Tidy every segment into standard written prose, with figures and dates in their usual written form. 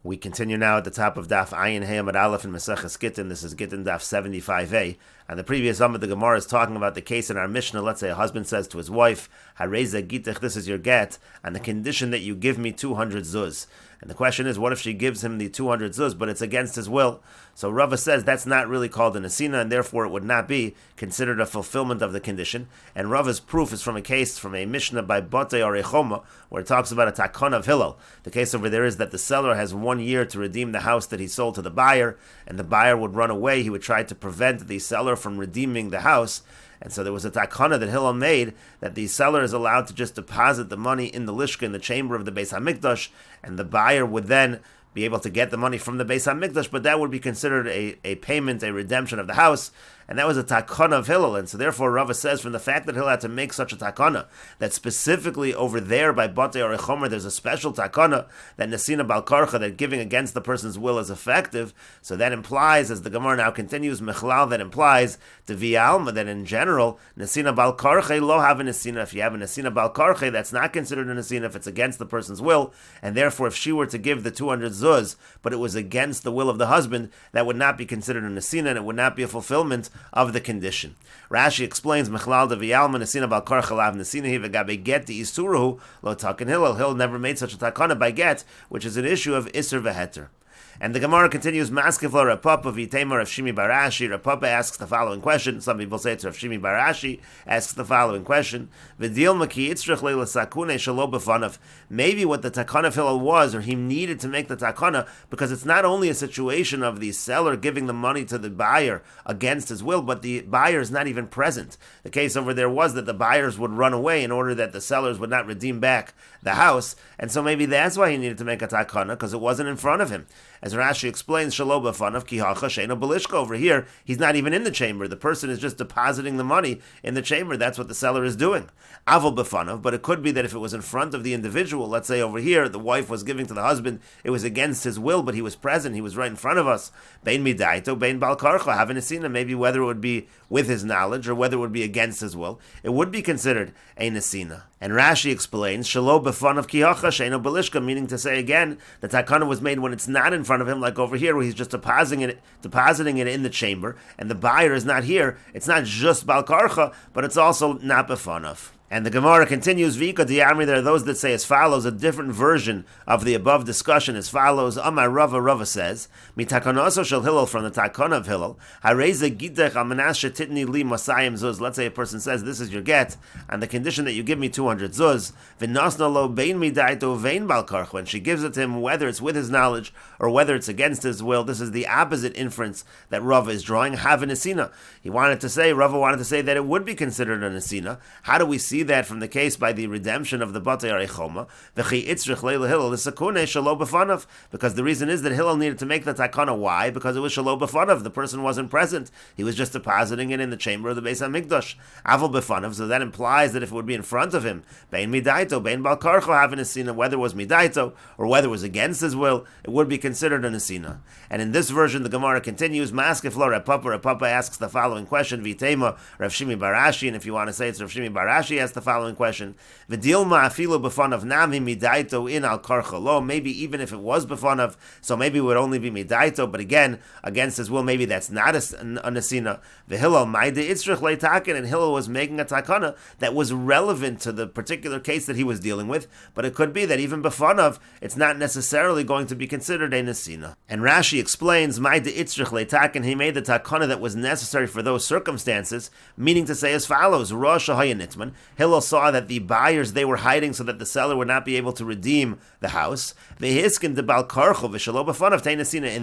We continue now at the top of Daf Ayin Hey Amud Aleph in Meseches Gitin. This is Gittin Daf 75a. And the previous Amud the Gemara is talking about the case in our Mishnah. Let's say a husband says to his wife, Hareza Gitich, this is your get, on the condition that you give me 200 zuz. And the question is, what if she gives him the 200 zuz, but it's against his will? So Rava says that's not really called an asina, and therefore it would not be considered a fulfillment of the condition. And Rava's proof is from a case, from a Mishnah by Bote or Echoma, where it talks about a takon of Hillel. The case over there is that the seller has 1 year to redeem the house that he sold to the buyer, and the buyer would run away. He would try to prevent the seller from redeeming the house. And so there was a takana that Hillel made that the seller is allowed to just deposit the money in the lishka, in the chamber of the Beis HaMikdash, and the buyer would then be able to get the money from the Beis HaMikdash, but that would be considered a payment, a redemption of the house. And that was a takana of Hillel. And so therefore Rava says, from the fact that Hillel had to make such a takana, that specifically over there by Bate or Echomer, there's a special takana, that Nesina Balkarcha, that giving against the person's will is effective. So that implies, as the Gemara now continues, Mechlal, that implies to V'alma, that in general, Nesina Balkarcha lo have a Nesina. If you have a Nesina Balkarcha, that's not considered a Nesina if it's against the person's will. And therefore, if she were to give the 200 zuz, but it was against the will of the husband, that would not be considered a Nesina, and it would not be a fulfillment of the condition. Rashi explains, Mechlal de V'alma Nesina Bal Karcha Lav Nesina Hi V'gabe Get the Isuruhu Lo Taken Hillel. Hillel never made such a takana by get, which is an issue of Isser V'heter. And the Gemara continues, Maskeflo Rav Papa V'Tema Rav Shimi Bar Ashi. Rav Papa asks the following question. Some people say it's Rav Shimi Bar Ashi asks the following question. V'dil Maki Yitzrich Leila Sakune Shalo B'Fanav. Maybe what the takana of Hillel was, or he needed to make the takana, because it's not only a situation of the seller giving the money to the buyer against his will, but the buyer is not even present. The case over there was that the buyers would run away in order that the sellers would not redeem back the house, and so maybe that's why he needed to make a takana, because it wasn't in front of him. As Rashi explains, Shalo b'fanav ki hacha she'eno b'lishka. Over here, he's not even in the chamber. The person is just depositing the money in the chamber. That's what the seller is doing. Aval b'fanav, but it could be that if it was in front of the individual, let's say over here, the wife was giving to the husband, it was against his will, but he was present, he was right in front of us. Bein midaito, bein bal karcha, having a sina, maybe whether it would be with his knowledge or whether it would be against his will, it would be considered a nesina. And Rashi explains, Shalo b'fanav ki hacha she'eno b'lishka, meaning to say again, the takana was made when it's not in front of him, like over here where he's just depositing it in the chamber, and the buyer is not here. It's not just bal karcha, but it's also not b'fanav. And the Gemara continues, Vika Diamri, there are those that say as follows, a different version of the above discussion as follows. Amar Rava says, Mitakanoso shel Hillel, from the takana of Hillel, Hareza Gitech Amanas Shetitni Li Masayim Zuz. Let's say a person says, this is your get, on the condition that you give me 200 zuz. V'nasna lo bein midaito vein bal karch. When she gives it to him, whether it's with his knowledge or whether it's against his will, this is the opposite inference that Rava is drawing. Have a nesina. Rava wanted to say that it would be considered a nesina. How do we see that from the case by the redemption of the Batei Arechoma? Because the reason is that Hillel needed to make the takana. Why? Because it was shalo b'fanav. The person wasn't present. He was just depositing it in the chamber of the Beis HaMikdash. Aval b'fanav. So that implies that if it would be in front of him, bein midaito, bein bal karcho, having a nesina, whether it was midaito or whether it was against his will, it would be considered a nesina. And in this version, the Gemara continues, Maskeflo Rav Papa asks the following question, V'tema Rav Shimi Bar Ashi, and if you want to say it's Rav Shimi Bar Ashi, asks the following question: V'dilma afilu b'fanav nami midaito in al karchalo. Maybe even if it was b'fanav, so maybe it would only be midaito. But again, against his will, maybe that's not a nesina. V'hillel ma'ide itzrich leitaken, and Hillel was making a takana that was relevant to the particular case that he was dealing with. But it could be that even b'fanav, it's not necessarily going to be considered a nesina. And Rashi explains, ma'ide itzrich leitaken, he made the takana that was necessary for those circumstances, meaning to say as follows: Rosh Hayanitman. Hillel saw that the buyers, they were hiding so that the seller would not be able to redeem the house. In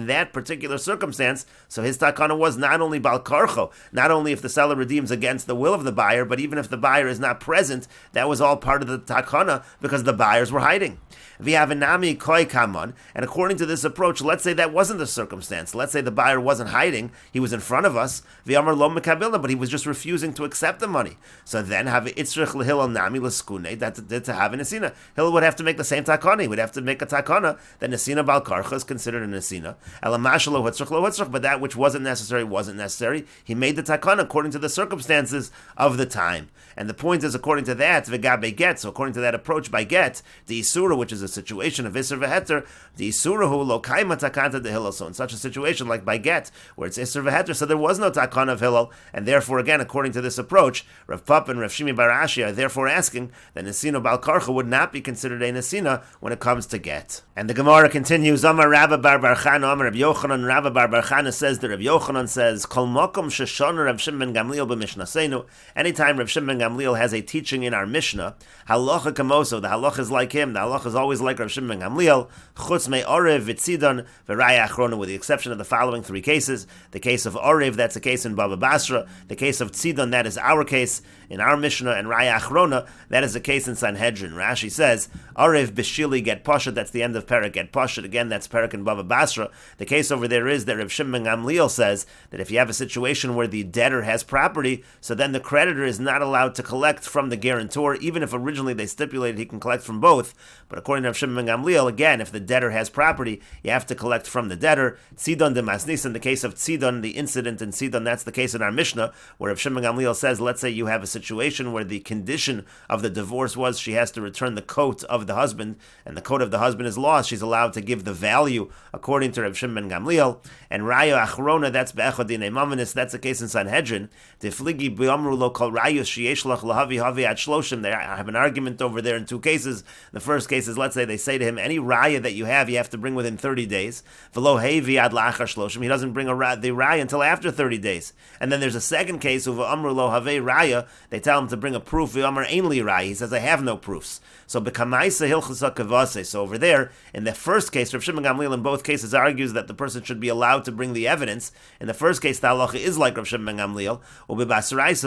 that particular circumstance, so his takana was not only bal karcho, not only if the seller redeems against the will of the buyer, but even if the buyer is not present, that was all part of the takana because the buyers were hiding. V'avinami koi kaman, and according to this approach, let's say that wasn't the circumstance. Let's say the buyer wasn't hiding; he was in front of us. V'amar lo mekabilna, but he was just refusing to accept the money. So then have itzrich Hitzrich l'Hillel nami l'skune, that's to have a nesina. Hillel would have to make the same takana. He would have to make a takana that nesina bal karcha is considered a nesina. Elamash lo hitzrich lo hitzrich, but that which wasn't necessary. He made the takana according to the circumstances of the time. And the point is, according to that, v'gabe get. So according to that approach by get, the isura, which is a situation of isur v'heter, the isura hu lo kaima takanta de Hillel. So in such a situation like by get, where it's isur v'heter, so there was no takana of Hillel, and therefore again, according to this approach, Rav Papa and Rav Shimi bar Ashi are therefore asking that nesina bal karcha would not be considered a nesina when it comes to get. And the Gemara continues, Amar Rabba bar bar Chana, Amar Rav Yochanan, Rabba bar bar Chana says that Rav Yochanan says, Kol mokom sheshona Rav Shimon ben Gamliel b'mishnasenu. Anytime Rav Shimon ben Gamliel has a teaching in our Mishnah, halacha kamoso, the halacha is like him, the halacha is always like Rav Shimon ben Gamliel, chutz me orev v'tzidon v'raya achrona, with the exception of the following three cases. The case of orev, that's a case in Baba Basra. The case of tzidon, that is our case in our Mishnah, and raya achrona, that is the case in Sanhedrin. Rashi says, orev b'shili get poshet, that's the end of Perek get poshet, again that's Perek in Baba Basra. The case over there is that Rav Shimon ben Gamliel says that if you have a situation where the debtor has property, so then the creditor is not allowed to collect from the guarantor, even if originally they stipulated he can collect from both. But according to Rav Shimon ben Gamliel, again, if the debtor has property, you have to collect from the debtor. Tzidon de Masnis, in the case of Tzidon, the incident in Tzidon, that's the case in our Mishnah, where Rav Shimon ben Gamliel says, let's say you have a situation where the condition of the divorce was she has to return the coat of the husband, and the coat of the husband is lost, she's allowed to give the value according to Rav Shimon ben Gamliel. And Raya Achrona, that's Be'echad Dinei Mamanis, that's the case in Sanhedrin. Defligi B'yamru lo kol rayos sheyesh lach lahavi havi at shloshim. They have an argument over there in two cases. The first case is, let's say they say to him, any raya that you have to bring within 30 days. V'lo hevi ad lachar shloshim. He doesn't bring the raya until after 30 days. And then there's a second case, uva amru lo have raya. They tell him to bring a proof. V'amar ainli raya. He says, I have no proofs. So b'kamaisa hilchasa kavase. So over there, in the first case, Rav Shimon Gamliel in both cases argues that the person should be allowed to bring the evidence. In the first case, the halacha is like Rav Shimon Gamliel,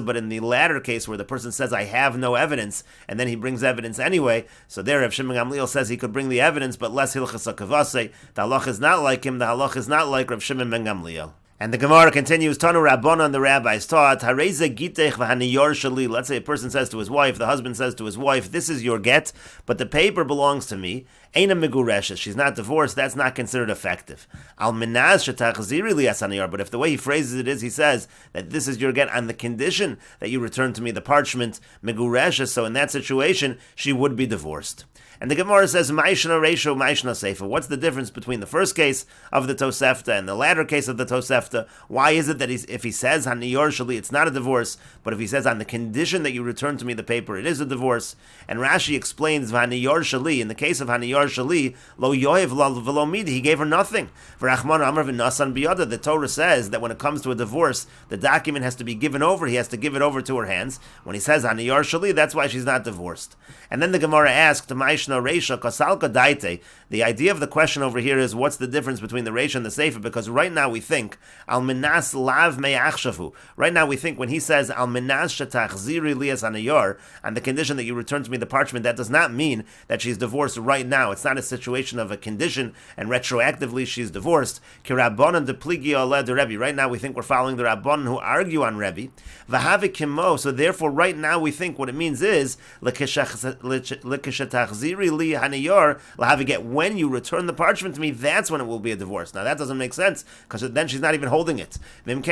but in the latter case where the person says, I have no evidence, and then he brings evidence anyway, so there Rav Shimon Gamliel says he could bring the evidence, but less hilchasa kavase. The halacha is not like him, the halacha is not like Rav Shimon ben Gamliel. And the Gemara continues, Tanu Rabbanan, the rabbis taught, Hareze gitech v'haniyor shali. Let's say a person says to his wife, the husband says to his wife, this is your get, but the paper belongs to me. Eina megureshes, she's not divorced, that's not considered effective. Al minaz shetachziri li asaniyar, but if the way he phrases it is, he says that this is your get on the condition that you return to me the parchment, megureshes, so in that situation, she would be divorced. And the Gemara says, Ma'ishna Reisho, Ma'ishna Seifa. What's the difference between the first case of the Tosefta and the latter case of the Tosefta? Why is it that if he says, Haniyor Shali, it's not a divorce, but if he says, on the condition that you return to me the paper, it is a divorce? And Rashi explains, Haniyor Shali, in the case of Haniyor Shali, Lo Yoev V'lo Midi, he gave her nothing. V'rachman Amar V'nasan Biyada, the Torah says that when it comes to a divorce, the document has to be given over, he has to give it over to her hands. When he says, Haniyor Shali, that's why she's not divorced. And then the Gemara asked, Ma'ishna Reisha Kasalka Daite. The idea of the question over here is, what's the difference between the Reisha and the Seifa? Because right now we think Al Minas Lav Me'achshavu. Right now we think when he says Al Minas Shetachziri Lias Anayor, on the condition that you return to me the parchment, that does not mean that she's divorced right now. It's not a situation of a condition and retroactively she's divorced. Kirabbanan de Pligi Oleh de Rebbe. Right now we think we're following the Rabbanan who argue on Rebbe. Vahavik Kimo. So therefore right now we think what it means is Lekeshetachziri Li Hanayor Lahaviget. When you return the parchment to me, that's when it will be a divorce. Now that doesn't make sense because then she's not even holding it. If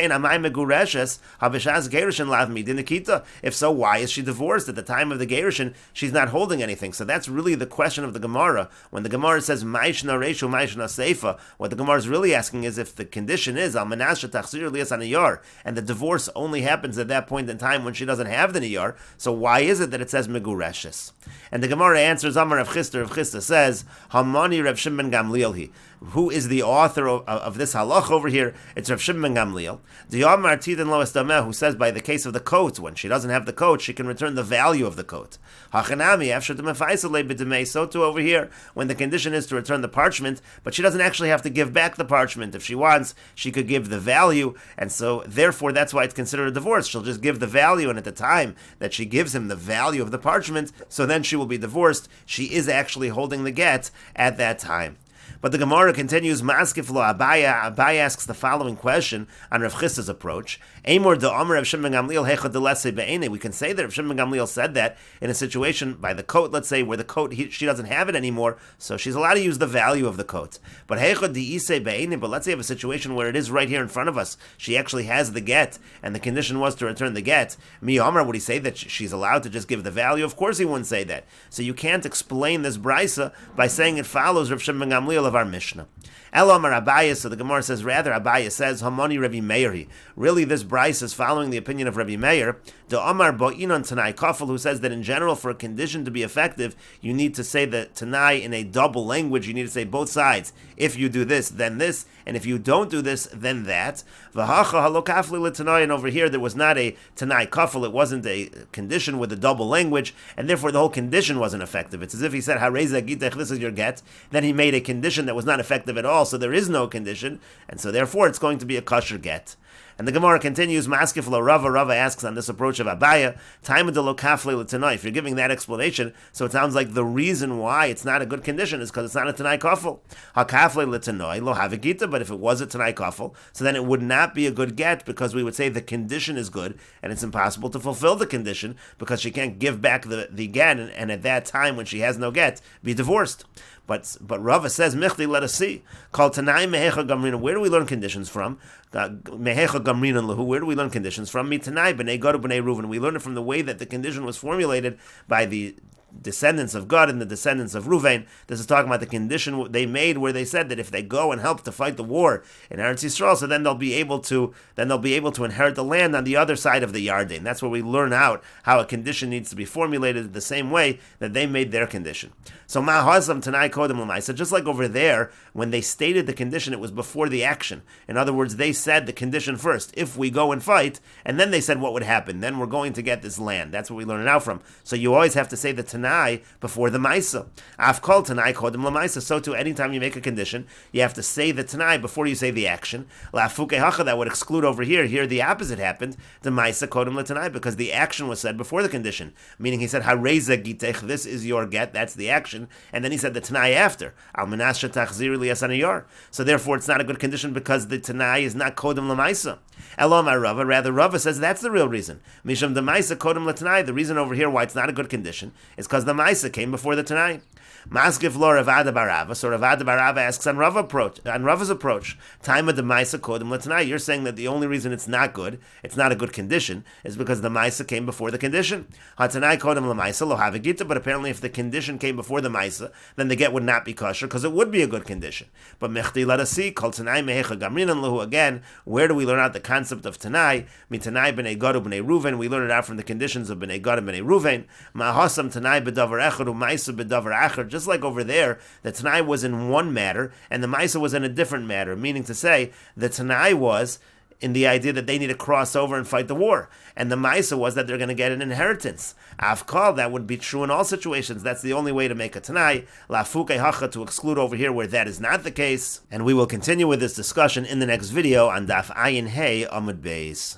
so, why is she divorced? At the time of the gerushin, she's not holding anything. So that's really the question of the Gemara. When the Gemara says Ma'ishna Reishu Ma'ishna Seifa, what the Gemara is really asking is if the condition is Al Manasha Tachzir Lias Aniyar, and the divorce only happens at that point in time when she doesn't have the niyar. So why is it that it says Megureshes? And the Gemara answers, Amar Rav Chisda says, Hamani Rav Shimon Gamliel he. Who is the author of this halach over here? It's Rav Shimon Gamliel. The Amar Tidin Lois Dameh, who says by the case of the coat, when she doesn't have the coat, she can return the value of the coat. Hachanami, after the Mefaisale B'Demei, so too over here, when the condition is to return the parchment, but she doesn't actually have to give back the parchment. If she wants, she could give the value, and so therefore that's why it's considered a divorce. She'll just give the value, and at the time that she gives him the value of the parchment, so then she will be divorced. She is actually holding the get at that time. But the Gemara continues, Maskif lo Abaya. Abaya asks the following question on Rav Chisda's approach. Amor de Omer Rav Shimon ben Gamliel hechad delese be'ene. We can say that Rav Shimon ben Gamliel said that in a situation by the coat, let's say, where the coat, she doesn't have it anymore, so she's allowed to use the value of the coat. But hechad de'ise be'ene, but let's say you have a situation where it is right here in front of us. She actually has the get, and the condition was to return the get. Mi Omer, would he say that she's allowed to just give the value? Of course he wouldn't say that. So you can't explain this brisa by saying it follows Rav Shimon ben Gamliel of our Mishnah. Elamar Abaya, so the Gemara says, rather Abaya says, Hamani Rabbi Meiri. Really, this brisa is following the opinion of Rabbi Meir, the Omar Bo'inon Tanai Kafel, who says that in general, for a condition to be effective, you need to say the Tanai in a double language. You need to say both sides. If you do this, then this, and if you don't do this, then that. V'hacha halokafli l'tanai, and over here there was not a Tanai Kafel. It wasn't a condition with a double language, and therefore the whole condition wasn't effective. It's as if he said, Hareza Gittin, this is your get. Then he made a condition that was not effective at all, so there is no condition, and so therefore it's going to be a kosher get. And the Gemara continues, Maskif lo Rava. Rava asks on this approach of Abaya, time of the lokafle l'tanai. If you're giving that explanation, so it sounds like the reason why it's not a good condition is because it's not a tanai kafel. Hakafle l'tanai lo have a gita, but if it was a tanai kafel, so then it would not be a good get because we would say the condition is good and it's impossible to fulfill the condition because she can't give back the get and at that time when she has no get, be divorced. But Rava says, Michli, let us see. Called Tanai Mehecha Gamrina. Where do we learn conditions from? Mehecha Gamrina Lahu. Where do we learn conditions from? Mitanai B'nei Gad B'nei Reuven. We learn it from the way that the condition was formulated by the descendants of Gad and the descendants of Reuven. This is talking about the condition they made where they said that if they go and help to fight the war in Eretz Yisrael, so then they'll be able to inherit the land on the other side of the Yarden. That's where we learn out how a condition needs to be formulated the same way that they made their condition. So Ma'hazam Tanai Kodem L'maisa, just like over there, when they stated the condition, it was before the action. In other words, they said the condition first, if we go and fight, and then they said what would happen. Then we're going to get this land. That's what we learn it out from. So you always have to say the Tanai before the Maisa. I've called Tanai Kodem L'maisa. So too, anytime you make a condition, you have to say the Tanai before you say the action. La'fuke Hacha, that would exclude over here. Here the opposite happened. The Maisa Kodem L'Tanai, because the action was said before the condition. Meaning he said, Hareza Gitech, this is your get, that's the action. And then he said the Tanai after. Al Menashe Tachzir Liyasaniyar. So therefore it's not a good condition because the Tanai is not Kodem L'maisa. Elomar Rava, rather Rava says that's the real reason. Misham the Maisa Kodem L'Tanai. The reason over here why it's not a good condition is because the Maisa came before the Tanai. Maskif lo Ravada Barava. So Ravada Barava asks on Rava's approach. Time of the Maisa Kodem L'Tanai. You're saying that the only reason it's not good, it's not a good condition, is because the Maisa came before the condition. Hatanai Kodem L'Maisa lo have a gita. But apparently, if the condition came before the Maisa, then the get would not be kosher because it would be a good condition. But Mechti, let us see. Kol Tanai Mehecha Gamrinan Lahu. Again, where do we learn out the concept of Tanai? Mitanai B'nei Gad B'nei Reuven. We learn it out from the conditions of B'nei Gad and B'nei Reuven. Ma'hasam Tanai B'davar Echad U'Maisa B'davar Achar. Just like over there, the Tanai was in one matter and the Maisa was in a different matter. Meaning to say, the Tanai was in the idea that they need to cross over and fight the war. And the Maisa was that they're going to get an inheritance. Avkal, that would be true in all situations. That's the only way to make a Tanai. Lafuke Hacha, to exclude over here where that is not the case. And we will continue with this discussion in the next video on Daf Ayin Hey Amud Beis.